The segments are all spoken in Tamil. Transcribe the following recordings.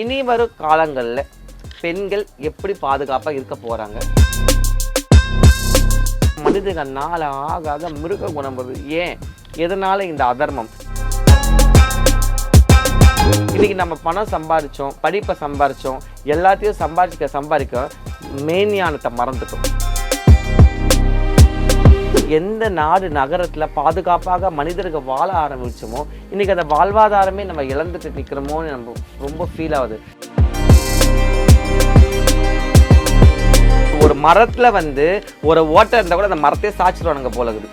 இனி வரும் காலங்களில் பெண்கள் எப்படி பாதுகாப்பாக இருக்க போகிறாங்க? மனிதர்கள் நாள ஆக ஆக மிருக குணம் வருது. ஏன் எதனால இந்த அதர்மம்? இன்னைக்கு நம்ம பணம் சம்பாதிச்சோம், படிப்பை சம்பாதிச்சோம், எல்லாத்தையும் சம்பாதிக்க மெய்ஞானத்தை மறந்துட்டோம். எந்த நாடு நகரத்தில் பாதுகாப்பாக மனிதர்கள் வாழ ஆரம்பிச்சோமோ இன்னைக்கு அந்த வாழ்வாதாரமே நம்ம இழந்துட்டு நிற்கிறோமோன்னு நம்ம ரொம்ப ஃபீல் ஆகுது. ஒரு மரத்துல ஒரு ஓட்டை இருந்தா கூட அந்த மரத்தையே சாய்ச்சிடுவானுங்க போல இருக்குது.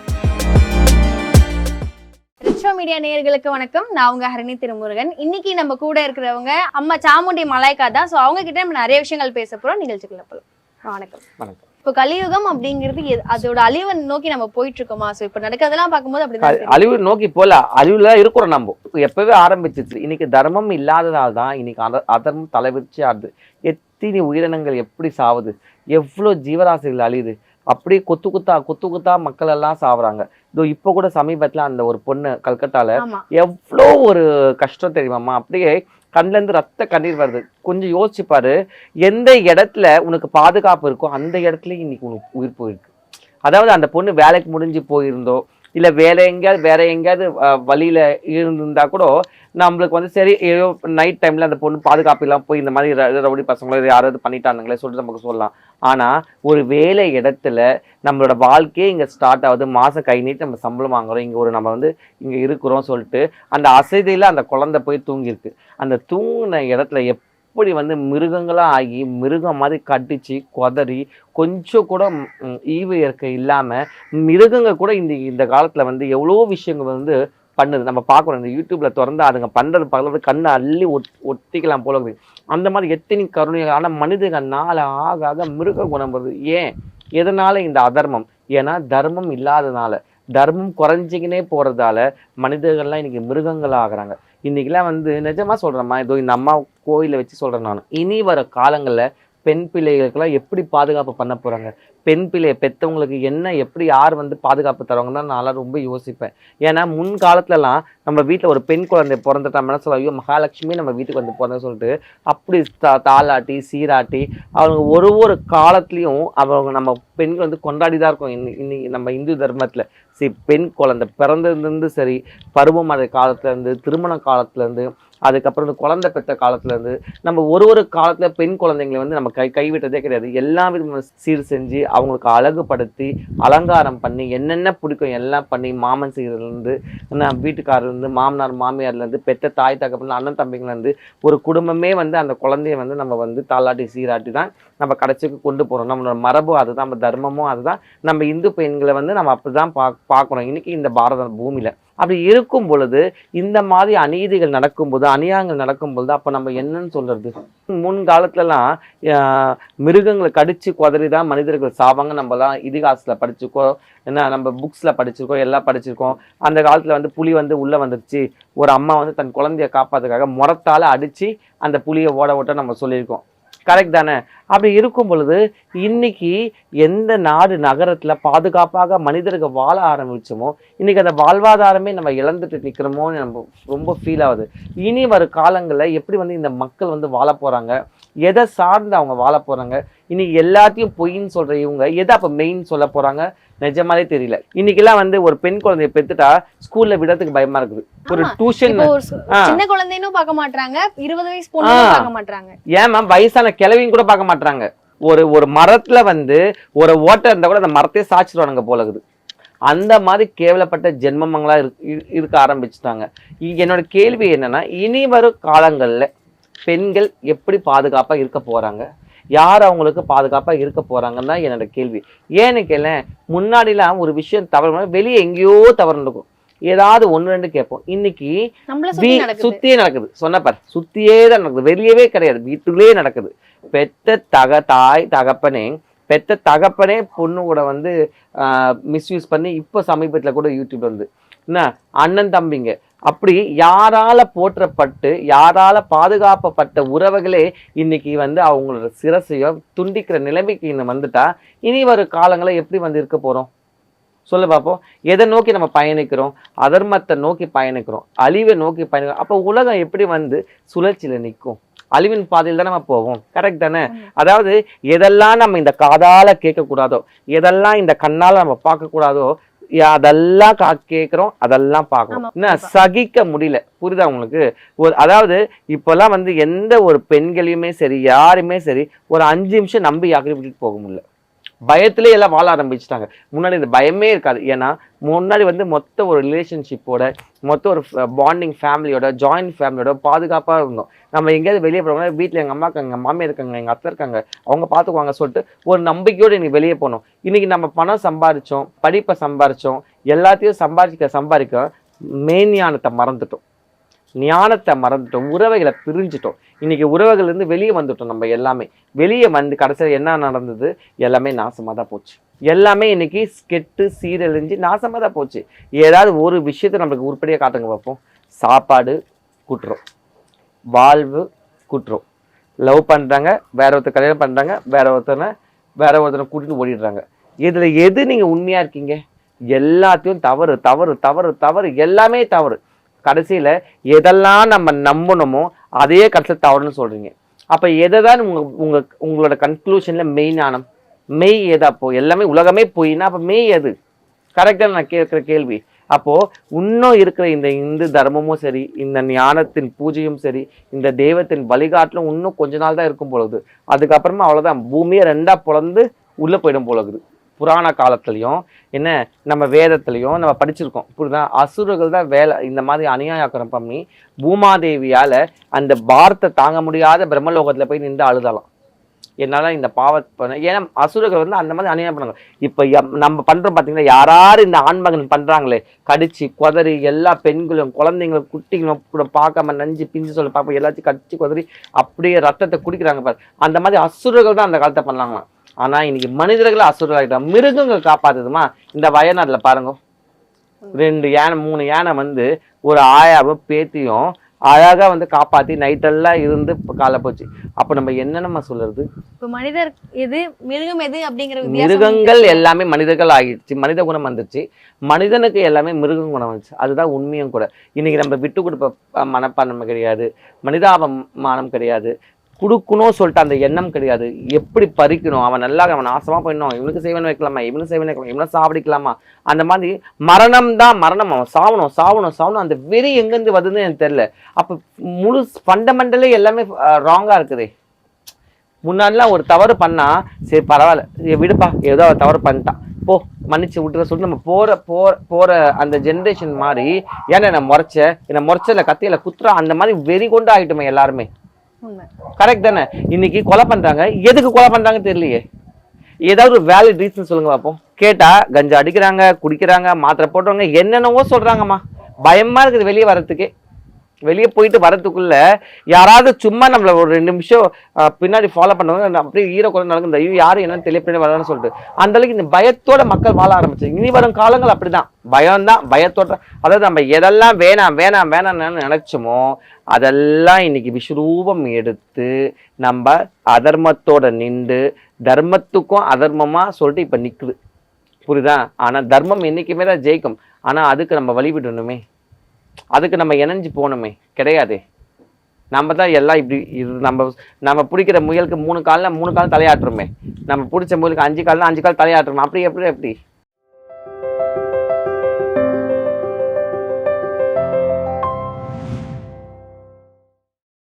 ரிச்சோ மீடியா நேயர்களுக்கு வணக்கம். நான் உங்க ஹரிணி திருமுருகன். இன்னைக்கு நம்ம கூட இருக்கிறவங்க அம்மா சாமுண்டி மலாய்க்கா தான். ஸோ அவங்க கிட்ட நம்ம நிறைய விஷயங்கள் பேச போறோம். நிகழ்ச்சிக்குள்ள போலாம். வணக்கம். வணக்கம். இப்போ கலியுகம் அப்படிங்கிறது அதோட அழிவை நோக்கி நம்ம போயிட்டு இருக்கோமா? ஸோ இப்போ நடக்கிறதெல்லாம் பார்க்கும்போது அப்படிதான் அழிவு நோக்கி போல அழிவுல இருக்கிறோம். நம்ம எப்பவே ஆரம்பிச்சிச்சு. இன்னைக்கு தர்மம் இல்லாததால் தான் இன்னைக்கு அதர்மம் தலைவிரிச்சு ஆடுது. எத்தனை உயிரினங்கள் எப்படி சாவுது, எவ்வளவு ஜீவராசிகள் அழியுது. அப்படியே கொத்து குத்தா மக்கள் எல்லாம் சாவுறாங்க. இதோ இப்போ கூட சமீபத்துல அந்த ஒரு பொண்ணு கல்கத்தால எவ்வளோ ஒரு கஷ்டம் தெரியுமாம்மா. அப்படியே கண்ணுல இருந்து ரத்த கண்ணீர் வருது. கொஞ்சம் யோசிச்சு பாரு, எந்த இடத்துல உனக்கு பாதுகாப்பு இருக்கோ அந்த இடத்துலயும் இன்னைக்கு உனக்கு உயிர் போயிருக்கு. அதாவது அந்த பொண்ணு வேலைக்கு முடிஞ்சு போயிருந்தோ இல்லை வேற எங்கேயாவது வழியில இருந்திருந்தா கூட நம்மளுக்கு சரி ஏதோ நைட் டைம்ல அந்த பொண்ணு பாதுகாப்பு இல்லாமல் போய் இந்த மாதிரி ரவுடி பசங்களோ யாராவது பண்ணிட்டானுங்களே சொல்லிட்டு நமக்கு சொல்லலாம். ஆனா ஒரு வேலை இடத்துல நம்மளோட வாழ்க்கையே இங்க ஸ்டார்ட் ஆகுது. மாசம் கை நீட்டு நம்ம சம்பளம் வாங்குறோம். இங்க நம்ம இங்க இருக்கிறோம் சொல்லிட்டு அந்த அசதியில அந்த குழந்தை போய் தூங்கியிருக்கு. அந்த தூங்கின இடத்துல எப்படி மிருகங்களா ஆகி மிருகம் மாதிரி கட்டிச்சு கொதறி கொஞ்சம் கூட ஈவு இயற்கை இல்லாம மிருகங்கள் கூட இந்த காலத்துல எவ்வளோ விஷயங்கள் பண்ணுது. நம்ம பார்க்குறோம் இந்த யூடியூப்ல திறந்து அதுங்க பண்றது பார்க்கறது கண்ணை அள்ளி ஒட்டிக்கலாம் போல இருக்குது. அந்த மாதிரி எத்தனை கருணைகள். ஆனால் மனிதர்கள் நாள ஆக ஆக மிருக குணம் வருது. ஏன் எதனால இந்த அதர்மம்? ஏன்னா தர்மம் இல்லாதனால, தர்மம் குறைஞ்சிக்கினே போறதால மனிதர்கள்லாம் இன்னைக்கு மிருகங்கள் ஆகுறாங்க. இன்னைக்கெல்லாம் நிஜமா சொல்றேம்மா, இதோ இந்த அம்மா கோயிலை வச்சு சொல்றேன் நான். இனி வர காலங்கள்ல பெண் பிள்ளைகளுக்கெல்லாம் எப்படி பாதுகாப்பு பண்ண போறாங்க? பெண் பிள்ளையை பெற்றவங்களுக்கு எப்படி யார் பாதுகாப்பு தருவாங்கன்னு தான் நான்லாம் ரொம்ப யோசிப்பேன். ஏன்னா முன்காலத்துலலாம் நம்ம வீட்டில் ஒரு பெண் குழந்தை பிறந்துட்டா மனசில் ஐயோ மகாலட்சுமி நம்ம வீட்டுக்கு பிறந்தேன்னு சொல்லிட்டு அப்படி தாளாட்டி சீராட்டி அவங்க ஒரு காலத்துலேயும் அவங்க நம்ம பெண்கள் கொண்டாடி தான் இருக்கோம். இன்னைக்கு நம்ம இந்து தர்மத்தில் பெண் குழந்தை பிறந்ததுலேருந்து சரி, பருவமழை காலத்துலேருந்து, திருமண காலத்துலேருந்து, அதுக்கப்புறம் குழந்தை பெற்ற காலத்துலேருந்து நம்ம ஒரு காலத்தில் பெண் குழந்தைங்களை நம்ம கைவிட்டதே கிடையாது. எல்லா விதமான சீர் செஞ்சு அவங்களுக்கு அழகுபடுத்தி அலங்காரம் பண்ணி என்னென்ன பிடிக்கும் எல்லாம் பண்ணி மாமன் செய்கிறதுலேருந்து வீட்டுக்காரர்லேருந்து மாமனார் மாமியார்லேருந்து பெற்ற தாய் தகப்பன் அண்ணன் தம்பிங்கலேருந்து ஒரு குடும்பமே அந்த குழந்தைய நம்ம தாளாட்டி சீராட்டி தான் நம்ம கடைசிக்கு கொண்டு போகிறோம். நம்மளோட மரபும் அதுதான், நம்ம தர்மமும் அதுதான். நம்ம இந்து பெண்களை நம்ம அப்படி தான் பார்க்குறோம் இன்னைக்கு இந்த பாரத பூமியில். அப்படி இருக்கும் பொழுது இந்த மாதிரி அநீதிகள் நடக்கும்போது, அநியாயங்கள் நடக்கும்பொழுது அப்போ நம்ம என்னன்னு சொல்றது? முன்காலத்துலலாம் மிருகங்களை கடிச்சு குதறி தான் மனிதர்கள் சாவாங்க. நம்மலாம் இதிகாசத்தில் படிச்சிருக்கோம், என்ன நம்ம புக்ஸில் படிச்சிருக்கோம், எல்லாம் படிச்சிருக்கோம். அந்த காலத்தில் புலி உள்ளே வந்துருச்சு, ஒரு அம்மா தன் குழந்தைய காப்பாற்றுக்காக முறத்தால் அடித்து அந்த புலியை ஓட்ட நம்ம சொல்லியிருக்கோம். கரெக்ட் தானே? அப்படி இருக்கும் பொழுது இன்னைக்கு எந்த நாடு நகரத்துல பாதுகாப்பாக மனிதர்கள் வாழ ஆரம்பிச்சோமோ இன்னைக்கு அந்த வாழ்வாதாரமே நம்ம இழந்துட்டு நிற்கிறோமோன்னு நம்ம ரொம்ப ஃபீல் ஆகுது. இனி வரும் காலங்களில் எப்படி இந்த மக்கள் வாழ போறாங்க, எதை சார்ந்து அவங்க வாழ போறாங்க? இன்னைக்கு எல்லாத்தையும் பொய்ன்னு சொல்ற இவங்க எதை அப்ப மெயின் சொல்ல போறாங்க? நிஜமாலே தெரியல. இன்னைக்கெல்லாம் ஒரு பெண் குழந்தைய பெத்துட்டா ஸ்கூல்ல விடறதுக்கு பயமா இருக்குது. ஒரு டியூஷன் சின்ன குழந்தையும் பார்க்க மாட்டாங்க, 20 வயசு பொண்ணும் பார்க்க மாட்டாங்க. ஏமா வயசான கிழவியும் கூட பார்க்க மாட்டாங்க. ஒரு மரத்துல ஒரு ஓட்டை இருந்தா கூட அந்த மரத்தையே சாய்ச்சிடுவானுங்க போல இருக்குது. அந்த மாதிரி கேவலப்பட்ட ஜென்மங்களா இருக்க ஆரம்பிச்சுட்டாங்க. என்னோட கேள்வி என்னன்னா, இனி வரும் காலங்கள்ல பெண்கள் எப்படி பாதுகாப்பா இருக்க போறாங்க, யார் அவங்களுக்கு பாதுகாப்பா இருக்க போறாங்கன்னு தான் என்னோட கேள்வி. ஏன்னு கேள, முன்னாடிலாம் ஒரு விஷயம் தவறு வெளியே எங்கேயோ தவறு நடக்கும், ஏதாவது 1-2 கேட்போம். இன்னைக்கு சுத்தியே நடக்குது. சொன்னப்பார், சுத்தியே தான் நடக்குது, வெளியவே கிடையாது, வீட்டுக்குள்ளேயே நடக்குது. பெத்த தாய் தகப்பனே பொண்ணு கூட மிஸ்யூஸ் பண்ணி இப்போ சமீபத்தில் கூட யூடியூப் என்ன அண்ணன் தம்பிங்க அப்படி யாரால போற்றப்பட்டு யாரால பாதுகாப்பப்பட்ட உறவுகளே இன்னைக்கு அவங்களோட சிரசையோ துண்டிக்கிற நிலைமைக்கு வந்துட்டா இனி வரும் காலங்களை எப்படி இருக்க போறோம் சொல்ல பார்ப்போம். எதை நோக்கி நம்ம பயணிக்கிறோம்? அதர்மத்தை நோக்கி பயணிக்கிறோம், அழிவை நோக்கி பயணிக்கிறோம். அப்போ உலகம் எப்படி சுழற்சியில நிற்கும்? அழிவின் பாதையில் தான் நம்ம போவோம். கரெக்ட் தானே? அதாவது எதெல்லாம் நம்ம இந்த காதால கேட்கக்கூடாதோ, எதெல்லாம் இந்த கண்ணால நம்ம பார்க்கக்கூடாதோ, அதெல்லாம் கேட்கிறோம், அதெல்லாம் பார்க்கணும். என்ன சகிக்க முடியல. புரியுதா உங்களுக்கு? அதாவது இப்பெல்லாம் வந்து எந்த ஒரு பெண்களையுமே சரி, யாருமே சரி, ஒரு 5 நிமிஷம் நம்பி யாரையும் விட்டுட்டு போக முடியல. பயத்திலே எல்லாம் வாழ ஆரம்பிச்சுட்டாங்க. முன்னாடி இந்த பயமே இருக்காது. ஏன்னா முன்னாடி வந்து மொத்த ஒரு ரிலேஷன்ஷிப்போட, மொத்த ஒரு பாண்டிங் ஃபேமிலியோட, ஜாயிண்ட் ஃபேமிலியோட பாதுகாப்பாக இருந்தோம். நம்ம எங்கேயாவது வெளியே போனோம்னா வீட்டில் எங்கள் அம்மா இருக்காங்க, எங்கள் மாமியார் இருக்காங்க, எங்கள் அத்தை இருக்காங்க, அவங்க பார்த்துக்குவாங்க சொல்லிட்டு ஒரு நம்பிக்கையோடு இன்னைக்கு வெளியே போனோம். இன்னைக்கு நம்ம பணம் சம்பாதிச்சோம், படிப்பை சம்பாதிச்சோம், எல்லாத்தையும் சம்பாதிக்க மெயின் ஞானத்தை மறந்துட்டோம், ஞானத்தை மறந்துட்டோம், உறவைகளை பிரிஞ்சுட்டோம். இன்னைக்கு உறவுகள் இருந்து வெளியே வந்துட்டோம். நம்ம எல்லாமே வெளியே வந்து கடைசியில் என்ன நடந்தது? எல்லாமே நாசமாக தான் போச்சு. எல்லாமே இன்னைக்கு கெட்டு சீரழிஞ்சு நாசமாக தான் போச்சு. ஏதாவது ஒரு விஷயத்தை நம்மளுக்கு உருப்படியாக காட்டுங்க பார்ப்போம். சாப்பாடு குட்டுறோம், வாழ்வு குட்டுறோம், லவ் பண்ணுறாங்க, வேற ஒருத்தர் கல்யாணம் பண்ணுறாங்க, வேற ஒருத்தனை கூட்டிட்டு ஓடிடுறாங்க. இதில் எது நீங்கள் உண்மையாக இருக்கீங்க? எல்லாத்தையும் தவறு தவறு தவறு தவறு, எல்லாமே தவறு. கடைசியில் எதெல்லாம் நம்ம நம்பணுமோ அதையே கடைசியில் தவறுன்னு சொல்கிறீங்க. அப்போ எதை தான் உங்களோட கன்க்ளூஷனில் மெயினானம் மெய் எது? அப்போ எல்லாமே உலகமே போயின்னா அப்போ மெய் எது? கரெக்டாக நான் கேட்குற கேள்வி. அப்போது இன்னும் இருக்கிற இந்த இந்து தர்மமும் சரி, இந்த ஞானத்தின் பூஜையும் சரி, இந்த தெய்வத்தின் வழிகாட்டிலும் இன்னும் கொஞ்ச நாள் தான் இருக்கும் பொழுது, அதுக்கப்புறமா அவ்வளோதான், பூமியை 2ஆக பிளந்து உள்ளே போயிடும் போலகுது. புராண காலத்துலையும் என்ன நம்ம வேதத்துலையும் நம்ம படிச்சிருக்கோம். புரியுதா? அசுரர்கள் தான் வேலை இந்த மாதிரி அநியாயக்கரம் பண்ணி பூமாதேவியால் அந்த பாரத்தை தாங்க முடியாத பிரம்மலோகத்தில் போய் நின்று அழுதலாம். என்னால் இந்த பாவத்தை, ஏன்னா அசுரர்கள் வந்து அந்த மாதிரி அநியாயம் பண்ணாங்க. இப்போ நம்ம பண்ணுறோம் பார்த்தீங்கன்னா, யாராரு இந்த ஆண்மகன் பண்ணுறாங்களே, கடிச்சு குதறி எல்லா பெண்களும் குழந்தைங்களும் குட்டிகளும் கூட பார்க்காம நஞ்சு பிஞ்சு சொல்ல பார்ப்போம், எல்லாத்தையும் கடிச்சு குதறி அப்படியே ரத்தத்தை குடிக்கிறாங்க பாரு. அந்த மாதிரி அசுரர்கள் தான் அந்த காலத்தை பண்ணலாங்களாம். ஆனால் இன்னைக்கு மனிதர்கள் அசுரர்களாகிட்டாங்க. மிருகங்கள் காப்பாற்றுதுமா? இந்த வயநாட்டில் பாருங்க, 2 யானை 3 யானை வந்து ஒரு ஆயாவும் பேத்தியும் அழகாக வந்து காப்பாற்றி நைட்டெல்லாம் இருந்து காலை போச்சு. அப்போ நம்ம என்னென்னமா சொல்றது? இப்போ மனிதர் எது மிருகம் எது அப்படிங்கிற மிருகங்கள் எல்லாமே மனிதர்கள் ஆகிடுச்சு. மனித குணம் வந்துச்சு, மனிதனுக்கு எல்லாமே மிருகம் குணம் வந்துச்சு. அதுதான் உண்மையும் கூட. இன்னைக்கு நம்ம விட்டு கொடுப்ப மனப்பான்மை கிடையாது, மனிதாபமானம் கிடையாது, கொடுக்கணும் சொல்லிட்டு அந்த எண்ணம் கிடையாது. எப்படி பறிக்கணும், அவன் நல்லா அவன் நாசமாக போயிடணும், இவனுக்கு செய்வன் வைக்கலாமா, இவனுக்கு செய்வன் வைக்கலாமா, இவனை சாவடிக்கலாமா, அந்த மாதிரி மரணம் தான் மரணம், அவன் சாவணும் சாவணும் சாவணும். அந்த வெறி எங்கேருந்து வருதுன்னு எனக்கு தெரியல. அப்போ முழு ஃபண்டமெண்டலே எல்லாமே ராங்காக இருக்குது. முன்னாடிலாம் ஒரு தவறு பண்ணா சரி பரவாயில்ல விடுப்பா, ஏதோ தவறு பண்ணிட்டான் போ மன்னிச்சு விட்டுற சொல்லிட்டு நம்ம போற அந்த ஜென்ரேஷன் மாதிரி, ஏன்னா என்னை முறைச்சல கத்தியில குத்துறா, அந்த மாதிரி வெறி கொண்டு ஆகிட்டுமே எல்லாருமே. கரெக்ட் தானே? இன்னைக்கு கொலை பண்றாங்க, எதுக்கு கொலை பண்றாங்க தெரியலையே. ஏதாவது ஒரு வேலிட் ரீசன் சொல்லுங்க பார்ப்போம். கேட்டா கஞ்சா அடிக்கிறாங்க, குடிக்கிறாங்க, மாத்திரை போடுறாங்க, என்னென்னவோ சொல்றாங்கம்மா. பயமா இருக்குது வெளியே வர்றதுக்கே. வெளியே போயிட்டு வரதுக்குள்ள யாராவது சும்மா நம்மள ஒரு 2 நிமிஷம் பின்னாடி ஃபாலோ பண்ணுவாங்க, அப்படியே ஈர குறை நடக்கும், ஐயோ யாரும் என்னன்னு தெளிப்பினே வரலான்னு சொல்லிட்டு அந்த அளவுக்கு இந்த பயத்தோட மக்கள் வாழ ஆரம்பிச்சு. இனி வரும் காலங்கள் அப்படிதான், பயம்தான், பயத்தோட. அதாவது நம்ம எதெல்லாம் வேணாம் வேணாம் வேணாம்னு நினைச்சோமோ அதெல்லாம் இன்னைக்கு விஸ்வரூபம் எடுத்து நம்ம அதர்மத்தோட நின்று தர்மத்துக்கும் அதர்மமா சொல்லிட்டு இப்ப நிக்குது. புரியுதா? ஆனா தர்மம் என்னைக்குமே தான் ஜெயிக்கும். ஆனா அதுக்கு நம்ம வழிவிடணுமே, அதுக்கு நம்ம இணைஞ்சு போகணுமே. கிடையாது. நம்ம தான் எல்லாம் இப்படி நம்ம பிடிக்கிற முயலுக்கு 3 கால்னா 3 கால் தலையாட்டுறோமே, நம்ம பிடிச்ச முயலுக்கு 5 கால்னா 5 கால் தலையாட்டுறோம். அப்படி எப்படி